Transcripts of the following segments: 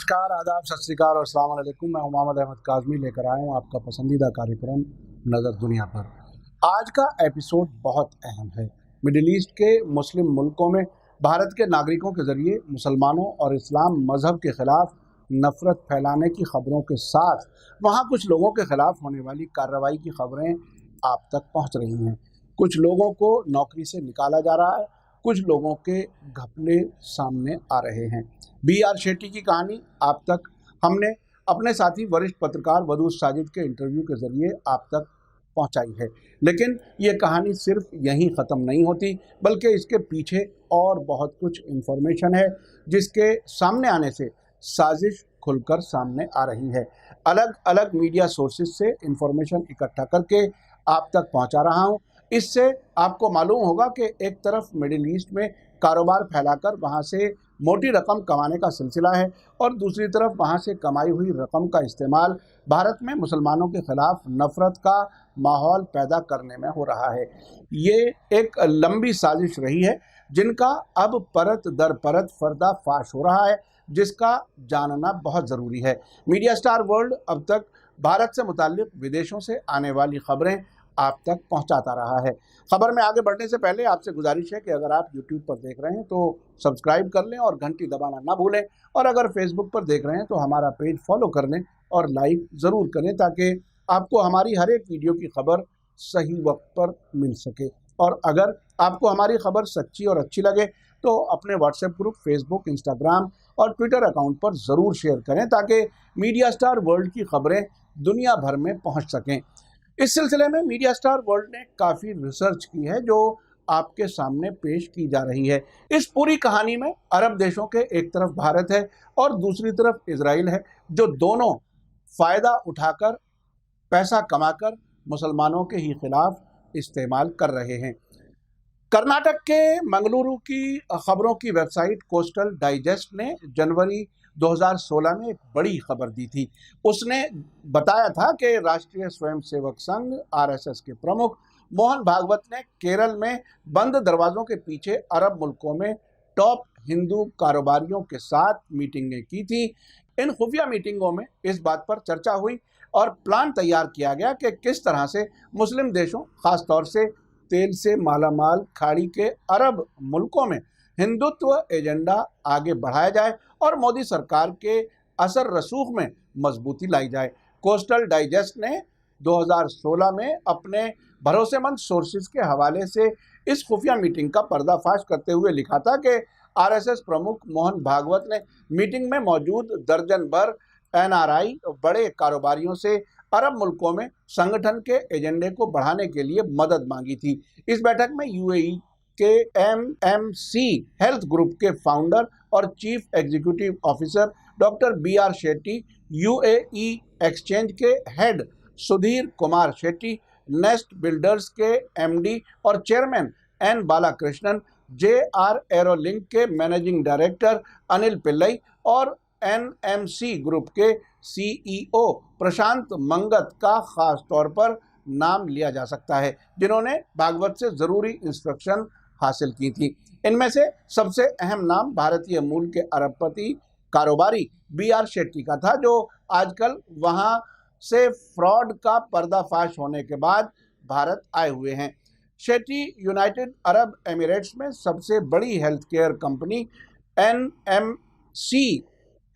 नमस्कार, आदाब, सत श्री अकाल और अस्सलाम वालेकुम। मैं मोहम्मद अहमद काज़मी लेकर आया हूँ आपका पसंदीदा कार्यक्रम नज़र दुनिया पर। आज का एपिसोड बहुत अहम है। मिडिल ईस्ट के मुस्लिम मुल्कों में भारत के नागरिकों के ज़रिए मुसलमानों और इस्लाम मज़हब के ख़िलाफ़ नफ़रत फैलाने की ख़बरों के साथ वहाँ कुछ लोगों के ख़िलाफ़ होने वाली कार्रवाई की ख़बरें आप तक पहुँच रही हैं। कुछ लोगों को नौकरी से निकाला जा रहा है, कुछ लोगों के घपले सामने आ रहे हैं। B.R. शेट्टी की कहानी आप तक हमने अपने साथी वरिष्ठ पत्रकार वदूद साजिद के इंटरव्यू के ज़रिए आप तक पहुंचाई है। लेकिन ये कहानी सिर्फ यहीं ख़त्म नहीं होती, बल्कि इसके पीछे और बहुत कुछ इन्फॉर्मेशन है जिसके सामने आने से साजिश खुलकर सामने आ रही है। अलग अलग मीडिया सोर्सेज से इन्फॉर्मेशन इकट्ठा करके आप तक पहुंचा रहा हूं। इससे आपको मालूम होगा कि एक तरफ मिडिल ईस्ट में कारोबार फैलाकर वहाँ से मोटी रकम कमाने का सिलसिला है और दूसरी तरफ वहाँ से कमाई हुई रकम का इस्तेमाल भारत में मुसलमानों के ख़िलाफ़ नफ़रत का माहौल पैदा करने में हो रहा है। ये एक लंबी साजिश रही है जिनका अब परत दर परत पर्दाफाश हो रहा है, जिसका जानना बहुत ज़रूरी है। मीडिया स्टार वर्ल्ड अब तक भारत से मुताल्लिक़ विदेशों से आने वाली ख़बरें आप तक पहुंचाता रहा है। खबर में आगे बढ़ने से पहले आपसे गुजारिश है कि अगर आप YouTube पर देख रहे हैं तो सब्सक्राइब कर लें और घंटी दबाना ना भूलें, और अगर Facebook पर देख रहे हैं तो हमारा पेज फॉलो कर लें और लाइक ज़रूर करें ताकि आपको हमारी हर एक वीडियो की खबर सही वक्त पर मिल सके। और अगर आपको हमारी खबर सच्ची और अच्छी लगे तो अपने व्हाट्सएप ग्रुप, फेसबुक, इंस्टाग्राम और ट्विटर अकाउंट पर ज़रूर शेयर करें ताकि मीडिया स्टार वर्ल्ड की खबरें दुनिया भर में पहुँच सकें। इस सिलसिले में मीडिया स्टार वर्ल्ड ने काफ़ी रिसर्च की है जो आपके सामने पेश की जा रही है। इस पूरी कहानी में अरब देशों के एक तरफ भारत है और दूसरी तरफ इजराइल है, जो दोनों फ़ायदा उठाकर पैसा कमाकर मुसलमानों के ही खिलाफ इस्तेमाल कर रहे हैं। कर्नाटक के मंगलुरु की खबरों की वेबसाइट कोस्टल डाइजेस्ट ने जनवरी 2016 में एक बड़ी खबर दी थी। उसने बताया था कि राष्ट्रीय स्वयंसेवक संघ RSS के प्रमुख मोहन भागवत ने केरल में बंद दरवाजों के पीछे अरब मुल्कों में टॉप हिंदू कारोबारियों के साथ मीटिंगें की थी। इन खुफिया मीटिंगों में इस बात पर चर्चा हुई और प्लान तैयार किया गया कि किस तरह से मुस्लिम देशों, खासतौर से तेल से मालामाल खाड़ी के अरब मुल्कों में हिंदुत्व एजेंडा आगे बढ़ाया जाए और मोदी सरकार के असर रसूख में मजबूती लाई जाए। कोस्टल डाइजेस्ट ने 2016 में अपने भरोसेमंद सोर्सेज के हवाले से इस खुफिया मीटिंग का पर्दाफाश करते हुए लिखा था कि RSS प्रमुख मोहन भागवत ने मीटिंग में मौजूद दर्जन भर NRI बड़े कारोबारियों से अरब मुल्कों में संगठन के एजेंडे को बढ़ाने के लिए मदद मांगी थी। इस बैठक में UAE के MMC हेल्थ ग्रुप के फाउंडर और chief executive officer doctor B.R. Shetty, UAE exchange के head Sudhir Kumar Shetty, Nest Builders के MD और chairman N. Balakrishnan, JR Aerolink के मैनेजिंग डायरेक्टर अनिल पिल्लई और NMC ग्रुप के CEO प्रशांत मंगत का खास तौर पर नाम लिया जा सकता है, जिन्होंने भागवत से ज़रूरी इंस्ट्रक्शन हासिल की थी। इनमें से सबसे अहम नाम भारतीय मूल के अरबपति कारोबारी B.R. शेट्टी का था, जो आजकल वहां से फ्रॉड का पर्दाफाश होने के बाद भारत आए हुए हैं। शेट्टी यूनाइटेड अरब एमिरेट्स में सबसे बड़ी health care company NMC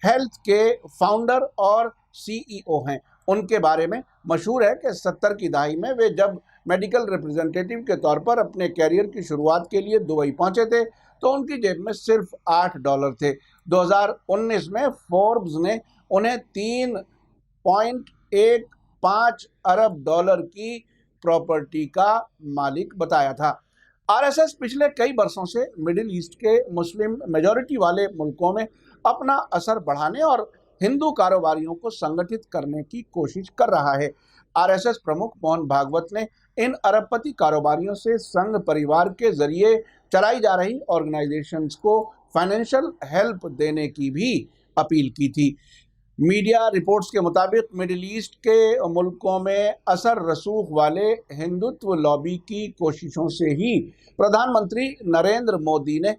health के फाउंडर और CEO हैं। उनके बारे में मशहूर है कि 70 की दहाई में वे जब मेडिकल रिप्रेजेंटेटिव के तौर पर अपने कैरियर की शुरुआत के लिए दुबई पहुंचे थे तो उनकी जेब में सिर्फ $8 थे। 2019 में फोर्ब्स ने उन्हें $3.15 अरब की प्रॉपर्टी का मालिक बताया था। RSS पिछले कई वर्षों से मिडिल ईस्ट के मुस्लिम मेजॉरिटी वाले मुल्कों में अपना असर बढ़ाने और हिंदू कारोबारियों को संगठित करने की कोशिश कर रहा है। RSS प्रमुख मोहन भागवत ने इन अरबपति कारोबारियों से संघ परिवार के जरिए चलाई जा रही ऑर्गेनाइजेशंस को फाइनेंशियल हेल्प देने की भी अपील की थी। मीडिया रिपोर्ट्स के मुताबिक मिडिल ईस्ट के मुल्कों में असर रसूख वाले हिंदुत्व लॉबी की कोशिशों से ही प्रधानमंत्री नरेंद्र मोदी ने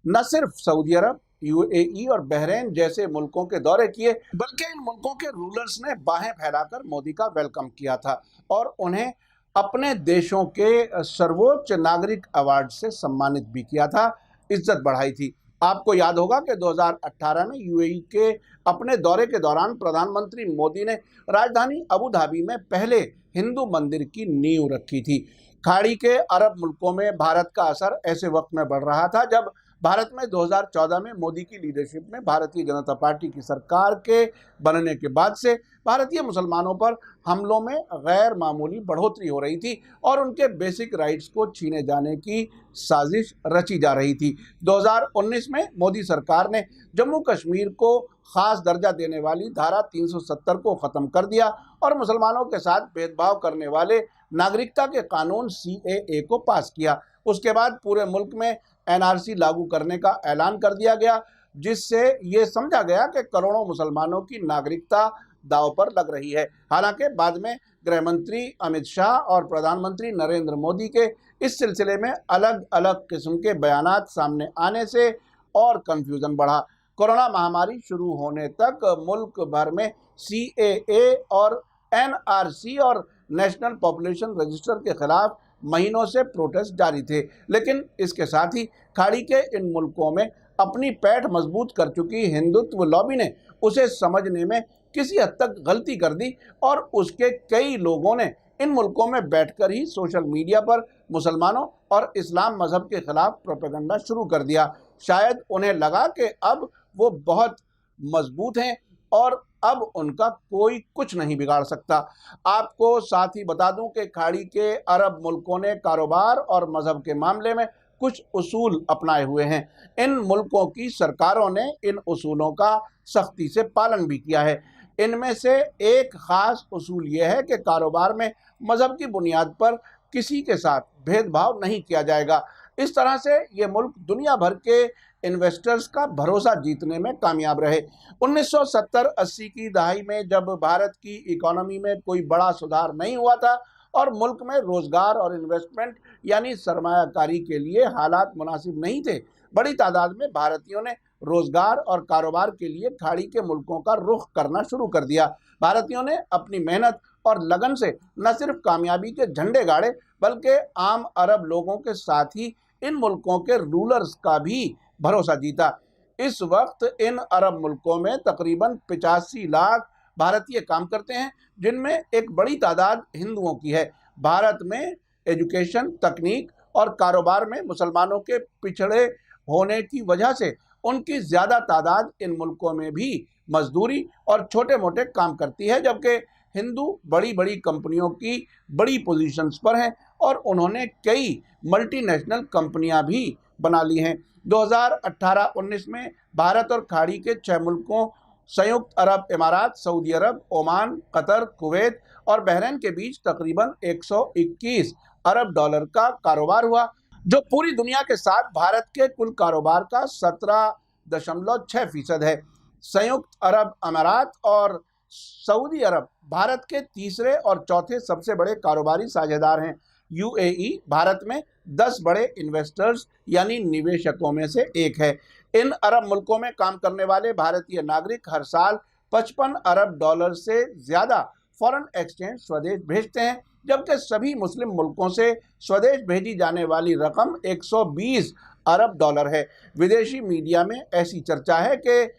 न सिर्फ सऊदी अरब, यूएई और बहरीन जैसे मुल्कों के दौरे किए, बल्कि इन मुल्कों के रूलर्स ने बाहें फैलाकर मोदी का वेलकम किया था और उन्हें अपने देशों के सर्वोच्च नागरिक अवार्ड से सम्मानित भी किया था, इज्जत बढ़ाई थी। आपको याद होगा कि 2018 में यूएई के अपने दौरे के दौरान प्रधानमंत्री मोदी ने राजधानी अबू धाबी में पहले हिंदू मंदिर की नींव रखी थी। खाड़ी के अरब मुल्कों में भारत का असर ऐसे वक्त में बढ़ रहा था जब भारत में 2014 में मोदी की लीडरशिप में भारतीय जनता पार्टी की सरकार के बनने के बाद से भारतीय मुसलमानों पर हमलों में गैर मामूली बढ़ोतरी हो रही थी और उनके बेसिक राइट्स को छीने जाने की साजिश रची जा रही थी। 2019 में मोदी सरकार ने जम्मू कश्मीर को खास दर्जा देने वाली धारा 370 को ख़त्म कर दिया और मुसलमानों के साथ भेदभाव करने वाले नागरिकता के कानून CAA को पास किया। उसके बाद पूरे मुल्क में NRC लागू करने का ऐलान कर दिया गया, जिससे ये समझा गया कि करोड़ों मुसलमानों की नागरिकता दांव पर लग रही है। हालांकि बाद में गृह मंत्री अमित शाह और प्रधानमंत्री नरेंद्र मोदी के इस सिलसिले में अलग अलग किस्म के बयानात सामने आने से और कन्फ्यूज़न बढ़ा। कोरोना महामारी शुरू होने तक मुल्क भर में CAA और NRC और नेशनल पॉपुलेशन रजिस्टर के खिलाफ महीनों से प्रोटेस्ट जारी थे, लेकिन इसके साथ ही खाड़ी के इन मुल्कों में अपनी पैठ मजबूत कर चुकी हिंदुत्व लॉबी ने उसे समझने में किसी हद तक गलती कर दी और उसके कई लोगों ने इन मुल्कों में बैठकर ही सोशल मीडिया पर मुसलमानों और इस्लाम मजहब के खिलाफ प्रोपेगेंडा शुरू कर दिया। शायद उन्हें लगा कि अब वो बहुत मजबूत हैं और अब उनका कोई कुछ नहीं बिगाड़ सकता। आपको साथ ही बता दूं कि खाड़ी के अरब मुल्कों ने कारोबार और मजहब के मामले में कुछ उसूल अपनाए हुए हैं। इन मुल्कों की सरकारों ने इन उसूलों का सख्ती से पालन भी किया है। इनमें से एक ख़ास उसूल यह है कि कारोबार में मजहब की बुनियाद पर किसी के साथ भेदभाव नहीं किया जाएगा। इस तरह से ये मुल्क दुनिया भर के इन्वेस्टर्स का भरोसा जीतने में कामयाब रहे। 1970-80 की दहाई में जब भारत की इकोनॉमी में कोई बड़ा सुधार नहीं हुआ था और मुल्क में रोजगार और इन्वेस्टमेंट यानी सरमायाकारी के लिए हालात मुनासिब नहीं थे, बड़ी तादाद में भारतीयों ने रोजगार और कारोबार के लिए खाड़ी के मुल्कों का रुख करना शुरू कर दिया। भारतीयों ने अपनी मेहनत और लगन से न सिर्फ कामयाबी के झंडे गाड़े बल्कि आम अरब लोगों के साथ ही इन मुल्कों के रूलर्स का भी भरोसा जीता। इस वक्त इन अरब मुल्कों में तकरीबन 85 लाख भारतीय काम करते हैं, जिनमें एक बड़ी तादाद हिंदुओं की है। भारत में एजुकेशन, तकनीक और कारोबार में मुसलमानों के पिछड़े होने की वजह से उनकी ज़्यादा तादाद इन मुल्कों में भी मजदूरी और छोटे मोटे काम करती है, जबकि हिंदू बड़ी बड़ी कंपनियों की बड़ी पोजीशंस पर हैं और उन्होंने कई मल्टीनेशनल कंपनियां भी बना ली हैं। 2018-19 में भारत और खाड़ी के 6 मुल्कों संयुक्त अरब इमारात, सऊदी अरब, ओमान, कतर, कुवैत और बहरीन के बीच तकरीबन 121 अरब डॉलर का कारोबार हुआ, जो पूरी दुनिया के साथ भारत के कुल कारोबार का 17.6% है। संयुक्त अरब अमारात और सऊदी अरब भारत के तीसरे और चौथे सबसे बड़े कारोबारी साझेदार हैं। यूएई भारत में 10 बड़े इन्वेस्टर्स यानी निवेशकों में से एक है। इन अरब मुल्कों में काम करने वाले भारतीय नागरिक हर साल 55 अरब डॉलर से ज़्यादा फॉरेन एक्सचेंज स्वदेश भेजते हैं, जबकि सभी मुस्लिम मुल्कों से स्वदेश भेजी जाने वाली रकम 120 अरब डॉलर है। विदेशी मीडिया में ऐसी चर्चा है कि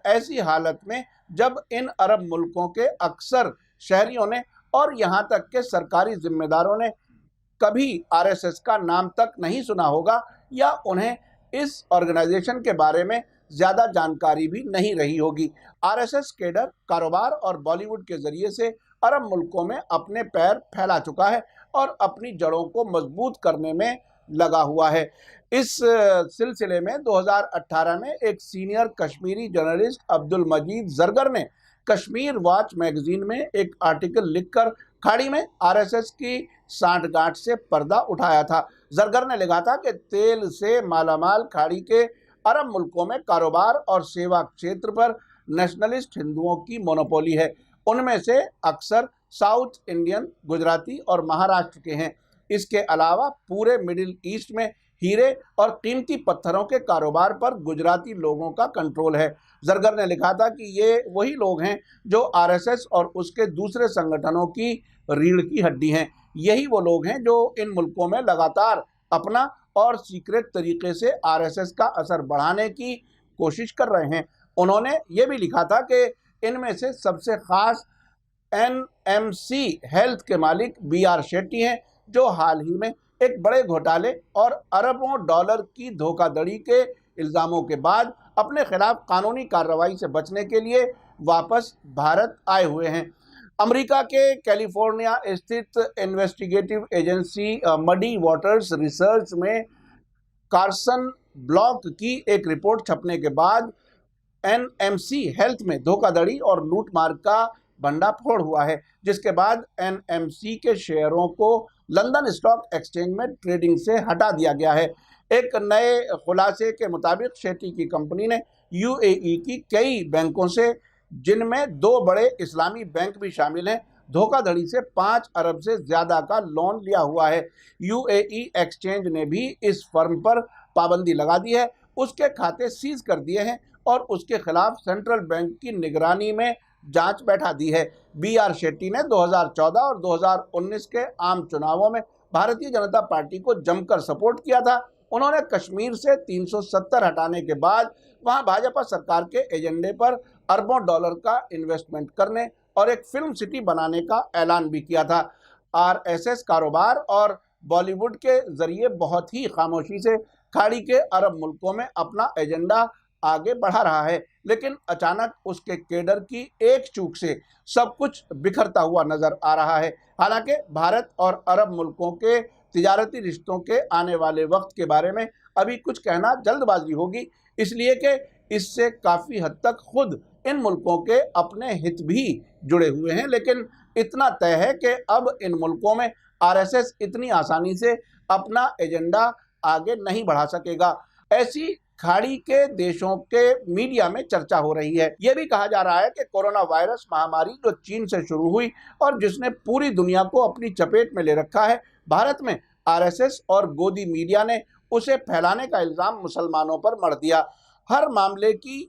ऐसी हालत में जब इन अरब मुल्कों के अक्सर शहरियों ने और यहाँ तक के सरकारी जिम्मेदारों ने कभी RSS का नाम तक नहीं सुना होगा या उन्हें इस ऑर्गेनाइजेशन के बारे में ज़्यादा जानकारी भी नहीं रही होगी। RSS केडर कारोबार और बॉलीवुड के ज़रिए से अरब मुल्कों में अपने पैर फैला चुका है और अपनी जड़ों को मजबूत करने में लगा हुआ है। इस सिलसिले में 2018 में एक सीनियर कश्मीरी जर्नलिस्ट अब्दुल मजीद जरगर ने कश्मीर वॉच मैगजीन में एक आर्टिकल लिखकर खाड़ी में RSS की सांठगांठ से पर्दा उठाया था। जरगर ने लिखा था कि तेल से मालामाल खाड़ी के अरब मुल्कों में कारोबार और सेवा क्षेत्र पर नेशनलिस्ट हिंदुओं की मोनोपोली है। उनमें से अक्सर साउथ इंडियन, गुजराती और महाराष्ट्र के हैं। इसके अलावा पूरे मिडिल ईस्ट में हीरे और कीमती पत्थरों के कारोबार पर गुजराती लोगों का कंट्रोल है। जरगर ने लिखा था कि ये वही लोग हैं जो आरएसएस और उसके दूसरे संगठनों की रीढ़ की हड्डी हैं। यही वो लोग हैं जो इन मुल्कों में लगातार अपना और सीक्रेट तरीके से आरएसएस का असर बढ़ाने की कोशिश कर रहे हैं। उन्होंने ये भी लिखा था कि इनमें से सबसे खास एनएमसी हेल्थ के मालिक बीआर शेट्टी हैं, जो हाल ही में एक बड़े घोटाले और अरबों डॉलर की धोखाधड़ी के इल्जामों के बाद अपने खिलाफ कानूनी कार्रवाई से बचने के लिए वापस भारत आए हुए हैं। अमेरिका के कैलिफोर्निया स्थित investigative agency muddy waters research में कार्सन ब्लॉक की एक रिपोर्ट छपने के बाद एनएमसी हेल्थ में धोखाधड़ी और लूटमार का भंडाफोड़ हुआ है, जिसके बाद एनएमसी के शेयरों को लंदन स्टॉक एक्सचेंज में ट्रेडिंग से हटा दिया गया है। एक नए खुलासे के मुताबिक शेट्टी की कंपनी ने यूएई की कई बैंकों से, जिनमें 2 बड़े इस्लामी बैंक भी शामिल हैं, धोखाधड़ी से 5 अरब से ज्यादा का लोन लिया हुआ है। यूएई एक्सचेंज ने भी इस फर्म पर पाबंदी लगा दी है, उसके खाते सीज कर दिए हैं और उसके खिलाफ सेंट्रल बैंक की निगरानी में जांच बैठा दी है। बीआर शेट्टी ने 2014 और 2019 के आम चुनावों में भारतीय जनता पार्टी को जमकर सपोर्ट किया था। उन्होंने कश्मीर से 370 हटाने के बाद वहां भाजपा सरकार के एजेंडे पर अरबों डॉलर का इन्वेस्टमेंट करने और एक फिल्म सिटी बनाने का ऐलान भी किया था। आरएसएस कारोबार और बॉलीवुड के जरिए बहुत ही खामोशी से खाड़ी के अरब मुल्कों में अपना एजेंडा आगे बढ़ा रहा है, लेकिन अचानक उसके केडर की एक चूक से सब कुछ बिखरता हुआ नजर आ रहा है। हालांकि भारत और अरब मुल्कों के तिजारती रिश्तों के आने वाले वक्त के बारे में अभी कुछ कहना जल्दबाजी होगी, इसलिए कि इससे काफ़ी हद तक खुद इन मुल्कों के अपने हित भी जुड़े हुए हैं। लेकिन इतना तय है कि अब इन मुल्कों में आरएसएस इतनी आसानी से अपना एजेंडा आगे नहीं बढ़ा सकेगा। ऐसी खाड़ी के देशों के मीडिया में चर्चा हो रही है। यह भी कहा जा रहा है कि कोरोना वायरस महामारी जो चीन से शुरू हुई और जिसने पूरी दुनिया को अपनी चपेट में ले रखा है, भारत में आरएसएस और गोदी मीडिया ने उसे फैलाने का इल्जाम मुसलमानों पर मढ़ दिया। हर मामले की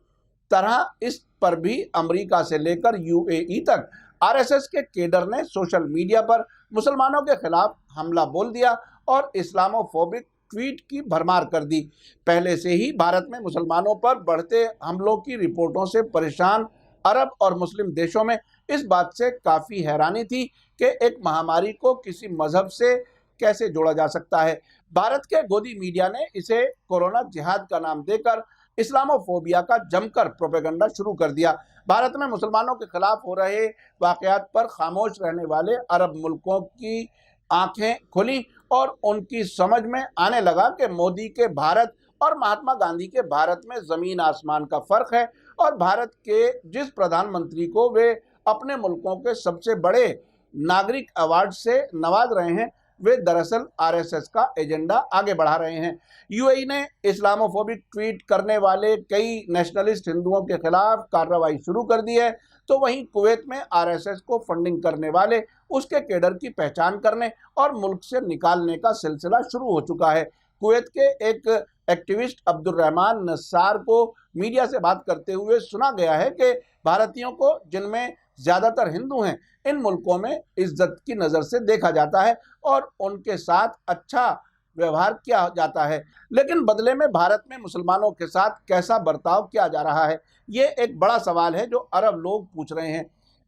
तरह इस पर भी अमेरिका से लेकर यूएई तक आरएसएस के केडर ने सोशल मीडिया पर मुसलमानों के खिलाफ हमला बोल दिया और इस्लामोफोबिक ट्वीट की भरमार कर दी। पहले से ही भारत में मुसलमानों पर बढ़ते हमलों की रिपोर्टों से परेशान अरब और मुस्लिम देशों में इस बात से काफ़ी हैरानी थी कि एक महामारी को किसी मजहब से कैसे जोड़ा जा सकता है। भारत के गोदी मीडिया ने इसे कोरोना जिहाद का नाम देकर इस्लामोफोबिया का जमकर प्रोपेगेंडा शुरू कर दिया। भारत में मुसलमानों के खिलाफ हो रहे वाकयात पर खामोश रहने वाले अरब मुल्कों की आंखें खुली और उनकी समझ में आने लगा कि मोदी के भारत और महात्मा गांधी के भारत में जमीन आसमान का फर्क है और भारत के जिस प्रधानमंत्री को वे अपने मुल्कों के सबसे बड़े नागरिक अवार्ड से नवाज रहे हैं, वे दरअसल आरएसएस का एजेंडा आगे बढ़ा रहे हैं। यूएई ने इस्लामोफोबिक ट्वीट करने वाले कई नेशनलिस्ट हिंदुओं के खिलाफ कार्रवाई शुरू कर दी है, तो वहीं कुवैत में आरएसएस को फंडिंग करने वाले उसके केडर की पहचान करने और मुल्क से निकालने का सिलसिला शुरू हो चुका है। कुवैत के एक एक्टिविस्ट अब्दुर्रहमान नस्सार को मीडिया से बात करते हुए सुना गया है कि भारतीयों को, जिनमें ज़्यादातर हिंदू हैं, इन मुल्कों में इज्जत की नज़र से देखा जाता है और उनके साथ अच्छा व्यवहार किया जाता है, लेकिन बदले में भारत में मुसलमानों के साथ कैसा बर्ताव किया जा रहा है, ये एक बड़ा सवाल है जो अरब लोग पूछ रहे हैं।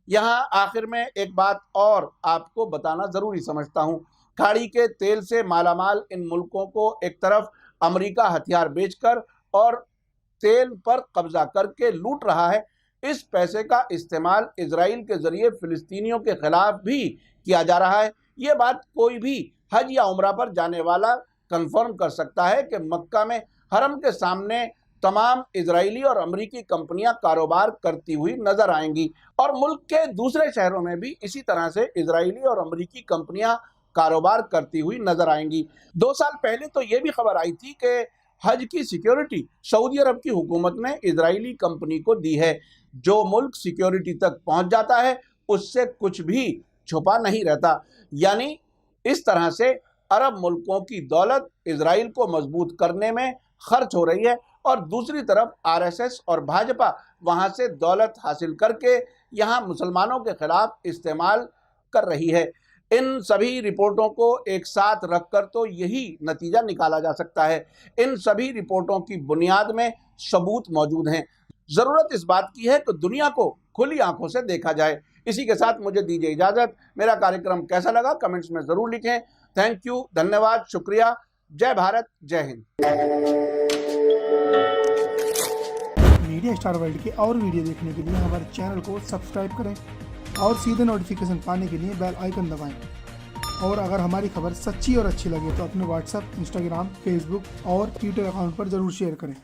यहाँ आखिर में एक बात और आपको बताना ज़रूरी समझता हूँ। खाड़ी के तेल से मालामाल इन मुल्कों को एक तरफ अमेरिका हथियार बेचकर और तेल पर कब्जा करके लूट रहा है, इस पैसे का इस्तेमाल इजराइल के जरिए फिलिस्तीनियों के खिलाफ भी किया जा रहा है। ये बात कोई भी हज या उम्रा पर जाने वाला कंफर्म कर सकता है कि मक्का में हरम के सामने तमाम इजरायली और अमेरिकी कंपनियां कारोबार करती हुई नजर आएंगी और मुल्क के दूसरे शहरों में भी इसी तरह से इजरायली और अमेरिकी कंपनियां कारोबार करती हुई नजर आएंगी। 2 साल पहले तो ये भी खबर आई थी कि हज की सिक्योरिटी सऊदी अरब की हुकूमत ने इजरायली कंपनी को दी है। जो मुल्क सिक्योरिटी तक पहुंच जाता है उससे कुछ भी छुपा नहीं रहता। यानी इस तरह से अरब मुल्कों की दौलत इजराइल को मजबूत करने में खर्च हो रही है और दूसरी तरफ आरएसएस और भाजपा वहां से दौलत हासिल करके यहां मुसलमानों के खिलाफ इस्तेमाल कर रही है। इन सभी रिपोर्टों को एक साथ रखकर तो यही नतीजा निकाला जा सकता है। इन सभी रिपोर्टों की बुनियाद में सबूत मौजूद हैं। जरूरत इस बात की है कि दुनिया को खुली आंखों से देखा जाए। इसी के साथ मुझे दीजिए इजाजत। मेरा कार्यक्रम कैसा लगा कमेंट्स में जरूर लिखें। थैंक यू, धन्यवाद, शुक्रिया। जय भारत, जय हिंद। मीडिया स्टार वर्ल्ड के और वीडियो देखने के लिए हमारे चैनल को सब्सक्राइब करें और सीधे नोटिफिकेशन पाने के लिए बेल आइकन दबाएं। और अगर हमारी खबर सच्ची और अच्छी लगे तो अपने व्हाट्सएप, इंस्टाग्राम, फेसबुक और ट्विटर अकाउंट पर जरूर शेयर करें।